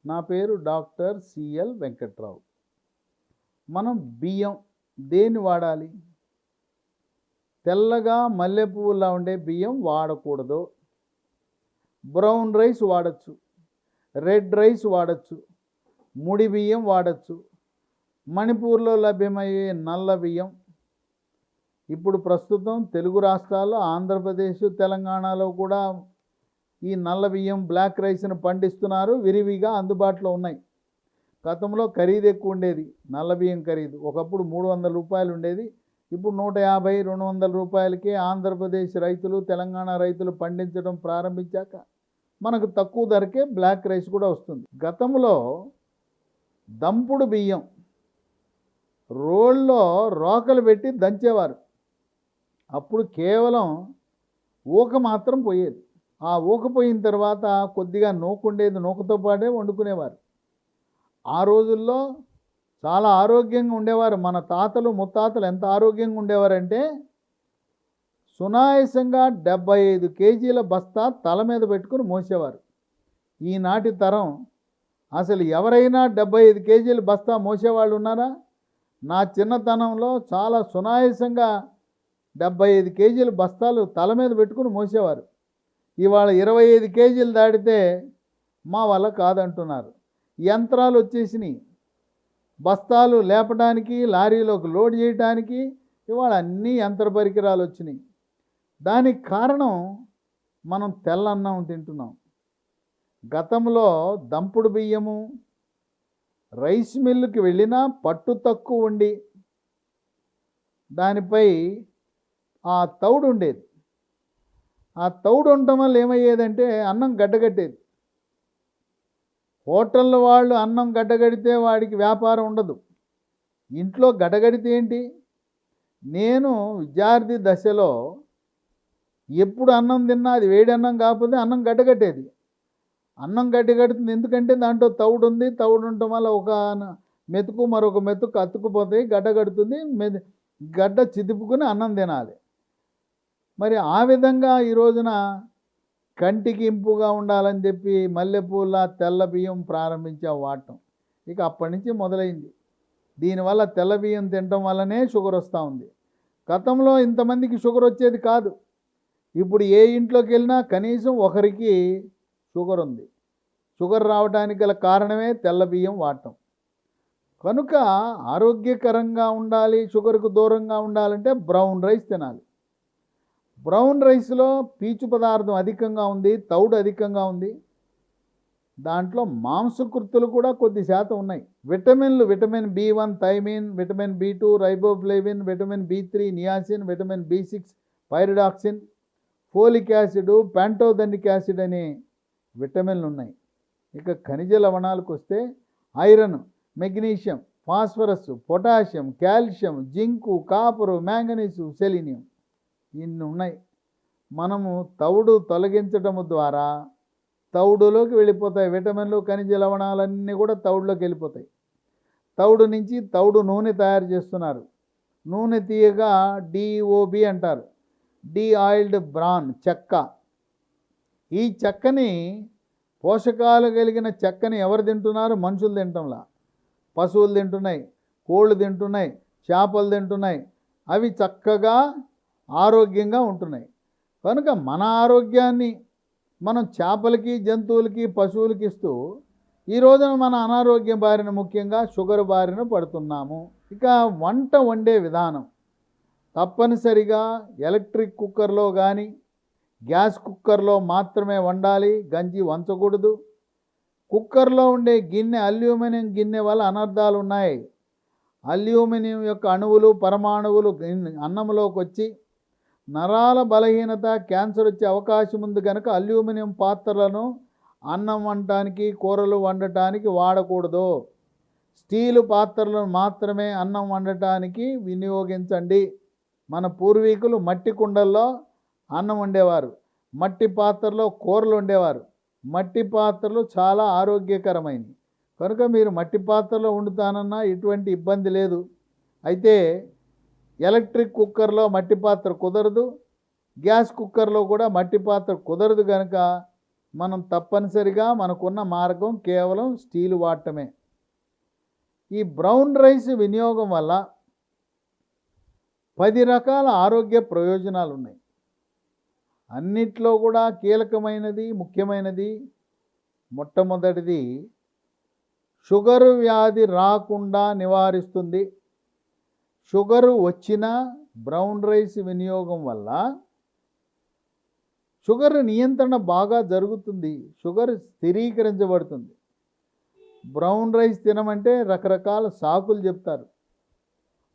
నా పేరు doctor CL Venkatrao. మనం బియ్యం దేన్ని వాడాలి? తెల్లగా మల్లెపువ్వులా ఉండే బియ్యం వాడకూడదు. బ్రౌన్ రైస్ వాడచ్చు, రెడ్ రైస్ వాడచ్చు, ముడి బియ్యం వాడచ్చు, మణిపూర్లో లభ్యమయ్యే నల్ల బియ్యం. ఇప్పుడు ప్రస్తుతం తెలుగు రాష్ట్రాల్లో ఆంధ్రప్రదేశ్, తెలంగాణలో కూడా ఈ నల్ల బియ్యం, బ్లాక్ రైస్ను పండిస్తున్నారు, విరివిగా అందుబాటులో ఉన్నాయి. గతంలో ఖరీదు ఎక్కువ ఉండేది, నల్ల బియ్యం ఖరీదు ఒకప్పుడు 300 రూపాయలు ఉండేది, ఇప్పుడు 150, 200 రూపాయలకే ఆంధ్రప్రదేశ్ రైతులు, తెలంగాణ రైతులు పండించడం ప్రారంభించాక మనకు తక్కువ ధరకే బ్లాక్ రైస్ కూడా వస్తుంది. గతంలో దంపుడు బియ్యం రోల్లో రోకలు పెట్టి దంచేవారు. అప్పుడు కేవలం ఊక మాత్రం పోయేది. ఆ ఊక పోయిన తర్వాత కొద్దిగా నూకుండేది, నూకతో పాటే వండుకునేవారు. ఆ రోజుల్లో చాలా ఆరోగ్యంగా ఉండేవారు. మన తాతలు ముత్తాతలు ఎంత ఆరోగ్యంగా ఉండేవారంటే సునాయాసంగా 75 కేజీల బస్తా తల మీద పెట్టుకుని మోసేవారు. ఈనాటి తరం అసలు ఎవరైనా 75 కేజీల బస్తా మోసేవాళ్ళు ఉన్నారా? నా చిన్నతనంలో చాలా సునాయాసంగా 75 కేజీల బస్తాలు తల మీద పెట్టుకుని మోసేవారు. ఇవాళ 25 కేజీలు దాటితే మా వల్ల కాదంటున్నారు. యంత్రాలు వచ్చేసినాయి, బస్తాలు లేపడానికి, లారీలోకి లోడ్ చేయడానికి ఇవాళ అన్ని యంత్ర పరికరాలు వచ్చినాయి. దానికి కారణం మనం తెల్లన్నం తింటున్నాం. గతంలో దంపుడు బియ్యము, రైస్ మిల్లుకి వెళ్ళినా పట్టు తక్కువ ఉండి దానిపై ఆ తౌడు ఉండేది. ఆ తౌడు ఉండటం వల్ల ఏమయ్యేదంటే అన్నం గడ్డగట్టేది. హోటళ్ళ వాళ్ళు అన్నం గడ్డగడితే వాడికి వ్యాపారం ఉండదు. ఇంట్లో గడ్డగడితే ఏంటి? నేను విద్యార్థి దశలో ఎప్పుడు అన్నం తిన్నా అది వేడి అన్నం కాకపోతే అన్నం గడ్డగట్టేది. అన్నం గడ్డగడుతుంది ఎందుకంటే దాంట్లో తౌడు ఉంది. తౌడు ఉండటం వల్ల ఒక మెతుకు మరొక మెతుకు అతుక్కుపోతాయి, గడ్డగడుతుంది. గడ్డ చిదుపుకుని అన్నం తినాలి. మరి ఆ విధంగా ఈ రోజున కంటికి ఇంపుగా ఉండాలని చెప్పి మల్లెపూల తెల్ల బియ్యం ప్రారంభించే వాడటం. ఇక అప్పటి నుంచి మొదలైంది. దీనివల్ల తెల్ల బియ్యం తినటం వల్లనే షుగర్ వస్తూ ఉంది. గతంలో ఇంతమందికి షుగర్ వచ్చేది కాదు. ఇప్పుడు ఏ ఇంట్లోకి వెళ్ళినా కనీసం ఒకరికి షుగర్ ఉంది. షుగర్ రావడానికి గల కారణమే తెల్ల బియ్యం వాడటం. కనుక ఆరోగ్యకరంగా ఉండాలి, షుగర్కు దూరంగా ఉండాలంటే బ్రౌన్ రైస్ తినాలి. బ్రౌన్ రైస్లో పీచు పదార్థం అధికంగా ఉంది, తౌడు అధికంగా ఉంది. దాంట్లో మాంసకృతులు కూడా కొద్ది శాతం ఉన్నాయి. విటమిన్లు vitamin B1 thiamine, vitamin B2 riboflavin, vitamin B3 niacin, vitamin B6 pyridoxine, folic acid, pantothenic acid అనే విటమిన్లు ఉన్నాయి. ఇక ఖనిజ లవణాలకు వస్తే iron, magnesium, phosphorus, potassium, calcium, zinc, copper, manganese, selenium ఇన్ని ఉన్నాయి. మనము తౌడు తొలగించడం ద్వారా తౌడులోకి వెళ్ళిపోతాయి విటమిన్లు, ఖనిజ లవణాలన్నీ కూడా తౌడులోకి వెళ్ళిపోతాయి. తౌడు నుంచి తౌడు నూనె తయారు చేస్తున్నారు. నూనె తీయగా DOB అంటారు, డీ ఆయిల్డ్ బ్రాన్ చెక్క. ఈ చెక్కని, పోషకాలు కలిగిన చెక్కని ఎవరు తింటున్నారు? మనుషులు తింటంలా. పశువులు తింటున్నాయి, కోళ్ళు తింటున్నాయి, చేపలు తింటున్నాయి. అవి చక్కగా ఆరోగ్యంగా ఉంటున్నాయి. కనుక మన ఆరోగ్యాన్ని మనం చేపలకి, జంతువులకి, పశువులకి ఇస్తూ ఈ రోజున మన అనారోగ్యం బారిన, ముఖ్యంగా షుగర్ బారిన పడుతున్నాము. ఇక వంట వండే విధానం తప్పనిసరిగా ఎలక్ట్రిక్ కుక్కర్లో కానీ గ్యాస్ కుక్కర్లో మాత్రమే వండాలి. గంజి వంచకూడదు. కుక్కర్లో ఉండే గిన్నె అల్యూమినియం గిన్నె వల్ల అనర్థాలు ఉన్నాయి. అల్యూమినియం యొక్క అణువులు, పరమాణువులు అన్నంలోకి వచ్చి నరాల బలహీనత, క్యాన్సర్ వచ్చే అవకాశం ఉంది. కనుక అల్యూమినియం పాత్రలను అన్నం వండటానికి, కూరలు వండటానికి వాడకూడదు. స్టీలు పాత్రలను మాత్రమే అన్నం వండటానికి వినియోగించండి. మన పూర్వీకులు మట్టి కుండల్లో అన్నం వండేవారు, మట్టి పాత్రలో కూరలు వండేవారు. మట్టి పాత్రలు చాలా ఆరోగ్యకరమైనవి. కనుక మీరు మట్టి పాత్రలో వండుతానన్నా ఎటువంటి ఇబ్బంది లేదు. అయితే ఎలక్ట్రిక్ కుక్కర్లో మట్టి పాత్ర కుదరదు, గ్యాస్ కుక్కర్లో కూడా మట్టి పాత్ర కుదరదు. కనుక మనం తప్పనిసరిగా మనకున్న మార్గం కేవలం స్టీల్ వాడటమే. ఈ బ్రౌన్ రైస్ వినియోగం వల్ల 10 రకాల ఆరోగ్య ప్రయోజనాలు ఉన్నాయి. అన్నిట్లో కూడా కీలకమైనది, ముఖ్యమైనది, మొట్టమొదటిది షుగరు వ్యాధి రాకుండా నివారిస్తుంది. షుగరు వచ్చిన బ్రౌన్ రైస్ వినియోగం వల్ల షుగర్ నియంత్రణ బాగా జరుగుతుంది, షుగర్ స్థిరీకరించబడుతుంది. బ్రౌన్ రైస్ తినమంటే రకరకాల సాకులు చెప్తారు.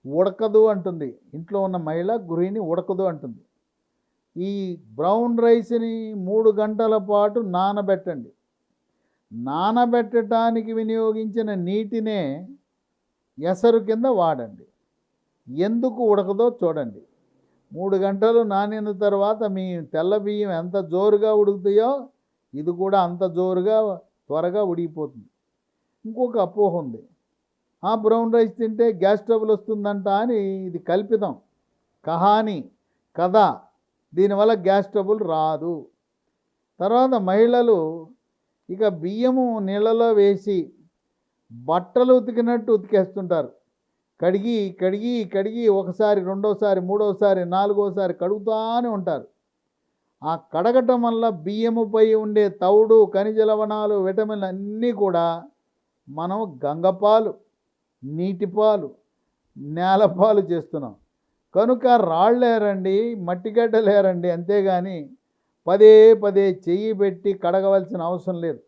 ఉడకదు అంటుంది, ఇంట్లో ఉన్న మహిళ గృహిణి ఉడకదు అంటుంది. ఈ బ్రౌన్ రైస్ని 3 గంటల పాటు నానబెట్టండి. నానబెట్టడానికి వినియోగించిన నీటినే ఎసరు కింద వాడండి. ఎందుకు ఉడకదో చూడండి. 3 గంటలు నానిన తర్వాత మీ తెల్ల బియ్యం ఎంత జోరుగా ఉడుకుతాయో ఇది కూడా అంత జోరుగా త్వరగా ఉడికిపోతుంది. ఇంకొక అపోహ ఉంది, ఆ బ్రౌన్ రైస్ తింటే గ్యాస్ ట్రబుల్ వస్తుందంట అని. ఇది కల్పితం, కహాని, కథ. దీనివల్ల గ్యాస్ ట్రబుల్ రాదు. తర్వాత మహిళలు ఇక బియ్యము నీళ్ళలో వేసి బట్టలు ఉతికినట్టు ఉతికేస్తుంటారు. కడిగి కడిగి కడిగి ఒకసారి, రెండోసారి, మూడోసారి, నాలుగోసారి కడుగుతూనే ఉంటారు. ఆ కడగటం వల్ల బియ్యముపై ఉండే తౌడు, ఖనిజ లవణాలు, విటమిన్లు అన్నీ కూడా మనం గంగపాలు, నీటిపాలు, నేలపాలు చేస్తున్నాం. కనుక రాళ్ళేరండి, మట్టిగడ్డలేరండి, అంతేగాని పదే పదే చెయ్యి పెట్టి కడగవలసిన అవసరం లేదు.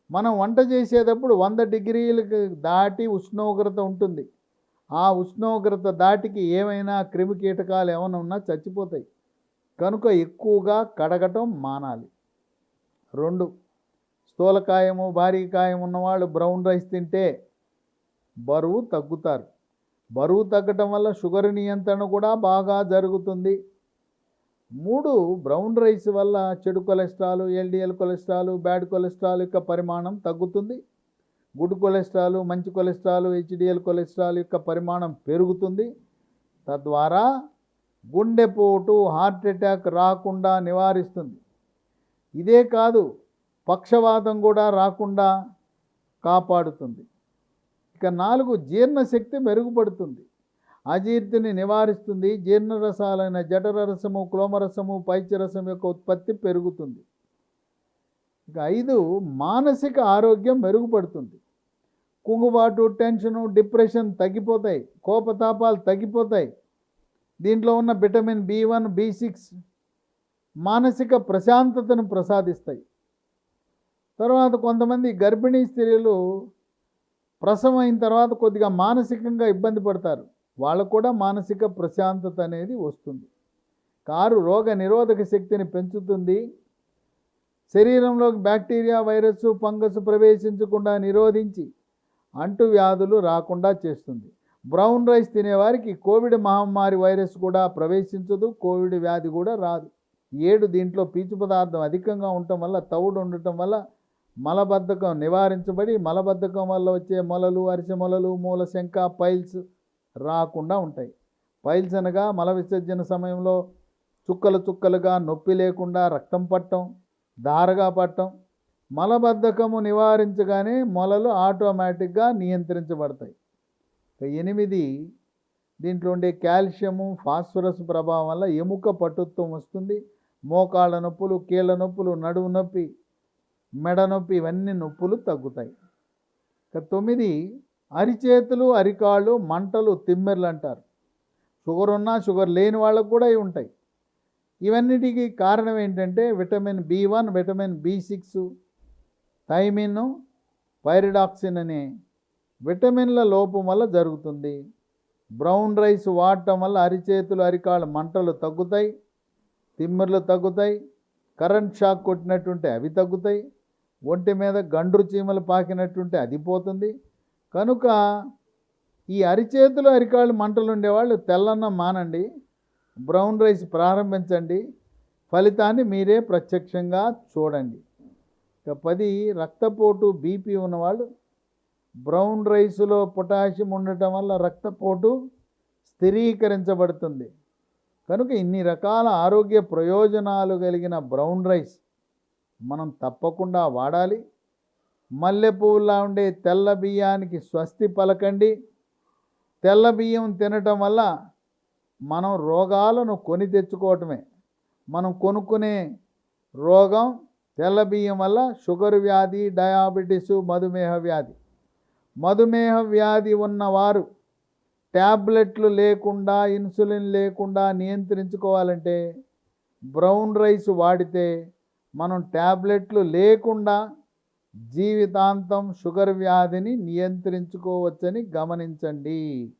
మనం వంట చేసేటప్పుడు 100 డిగ్రీలకు దాటి ఉష్ణోగ్రత ఉంటుంది. ఆ ఉష్ణోగ్రత దాటికి ఏమైనా క్రిమి కీటకాలు ఏమైనా ఉన్నా చచ్చిపోతాయి. కనుక ఎక్కువగా కడగటం మానాలి. 2, స్థూలకాయము, భారీకాయం ఉన్నవాళ్ళు బ్రౌన్ రైస్ తింటే బరువు తగ్గుతారు. బరువు తగ్గటం వల్ల షుగర్ నియంత్రణ కూడా బాగా జరుగుతుంది. 3, బ్రౌన్ రైస్ వల్ల చెడు cholesterol, LDL cholesterol, bad cholesterol యొక్క పరిమాణం తగ్గుతుంది. గుడ్ కొలెస్ట్రాల్, మంచి కొలెస్ట్రాల్, హెచ్డిఎల్ కొలెస్ట్రాల్ యొక్క పరిమాణం పెరుగుతుంది. తద్వారా గుండెపోటు, హార్ట్ అటాక్ రాకుండా నివారిస్తుంది. ఇదే కాదు, పక్షవాతం కూడా రాకుండా కాపాడుతుంది. ఇక 4, జీర్ణశక్తి మెరుగుపడుతుంది, అజీర్తిని నివారిస్తుంది. జీర్ణరసాలైన జఠరరసము, క్లోమరసము, పైత్యరసం యొక్క ఉత్పత్తి పెరుగుతుంది. ఇక 5, మానసిక ఆరోగ్యం మెరుగుపడుతుంది. కుంగుబాటు, టెన్షను, డిప్రెషన్ తగ్గిపోతాయి, కోపతాపాలు తగ్గిపోతాయి. దీంట్లో ఉన్న విటమిన్ B1, B6 మానసిక ప్రశాంతతను ప్రసాదిస్తాయి. తర్వాత కొంతమంది గర్భిణీ స్త్రీలు ప్రసవం అయిన తర్వాత కొద్దిగా మానసికంగా ఇబ్బంది పడతారు. వాళ్ళకు కూడా మానసిక ప్రశాంతత అనేది వస్తుంది. 6, రోగ నిరోధక శక్తిని పెంచుతుంది. శరీరంలోకి బ్యాక్టీరియా, వైరస్, ఫంగస్ ప్రవేశించకుండా నిరోధించి అంటువ్యాధులు రాకుండా చేస్తుంది. బ్రౌన్ రైస్ తినేవారికి కోవిడ్ మహమ్మారి వైరస్ కూడా ప్రవేశించదు, కోవిడ్ వ్యాధి కూడా రాదు. 7, దీంట్లో పీచు పదార్థం అధికంగా ఉండటం వల్ల, తౌడు ఉండటం వల్ల మలబద్ధకం నివారించబడి మలబద్ధకం వల్ల వచ్చే మొలలు, అరిసె మొలలు, మూలశంక, పైల్స్ రాకుండా ఉంటాయి. పైల్స్ అనగా మల విసర్జన సమయంలో చుక్కలు చుక్కలుగా నొప్పి లేకుండా రక్తం పట్టడం, దారగా పట్టడం. మలబద్ధకము నివారించగానే మొలలు ఆటోమేటిక్గా నియంత్రించబడతాయి. 8, దీంట్లో ఉండే కాల్షియము, ఫాస్ఫరస్ ప్రభావం వల్ల ఎముక పటుత్వం వస్తుంది. మోకాళ్ళ నొప్పులు, కీళ్ళ నొప్పులు, నడుము నొప్పి, మెడ నొప్పి, ఇవన్నీ నొప్పులు తగ్గుతాయి. 9, అరిచేతులు, అరికాళ్ళు మంటలు, తిమ్మెర్లు అంటారు. షుగర్ ఉన్నా షుగర్ లేని వాళ్ళకు కూడా ఇవి ఉంటాయి. ఇవన్నిటికీ కారణం ఏంటంటే vitamin B1, vitamin B6, thymine, pyridoxine అనే విటమిన్ల లోపం వల్ల జరుగుతుంది. బ్రౌన్ రైస్ వాడటం వల్ల అరిచేతులు, అరికాళ్ళ మంటలు తగ్గుతాయి, తిమ్మెర్లు తగ్గుతాయి, కరెంట్ షాక్ కొట్టినట్టుంటే అవి తగ్గుతాయి, ఒంటి మీద గండ్రు చీమలు పాకినట్టుంటే అది పోతుంది. కనుక ఈ అరిచేతులు, అరికాళ్ళు మంటలు ఉండేవాళ్ళు తెల్లన్నం మానండి, బ్రౌన్ రైస్ ప్రారంభించండి, ఫలితాన్ని మీరే ప్రత్యక్షంగా చూడండి. ఇక 10, రక్తపోటు, బీపీ ఉన్నవాళ్ళు బ్రౌన్ రైస్లో పొటాషియం ఉండటం వల్ల రక్తపోటు స్థిరీకరించబడుతుంది. కనుక ఇన్ని రకాల ఆరోగ్య ప్రయోజనాలు కలిగిన బ్రౌన్ రైస్ మనం తప్పకుండా వాడాలి. మల్లె పువ్వులా ఉండే తెల్ల బియ్యానికి స్వస్తి పలకండి. తెల్ల బియ్యం తినటం వల్ల మనం రోగాలను కొని తెచ్చుకోవటమే. మనం కొనుక్కునే రోగం తెల్ల బియ్యం వల్ల షుగర్ వ్యాధి, డయాబెటీసు, మధుమేహ వ్యాధి. మధుమేహ వ్యాధి ఉన్నవారు ట్యాబ్లెట్లు లేకుండా, ఇన్సులిన్ లేకుండా నియంత్రించుకోవాలంటే బ్రౌన్ రైస్ వాడితే మనం ట్యాబ్లెట్లు లేకుండా జీవితాంతం షుగర్ వ్యాధిని నియంత్రించుకోవచ్చని గమనించండి.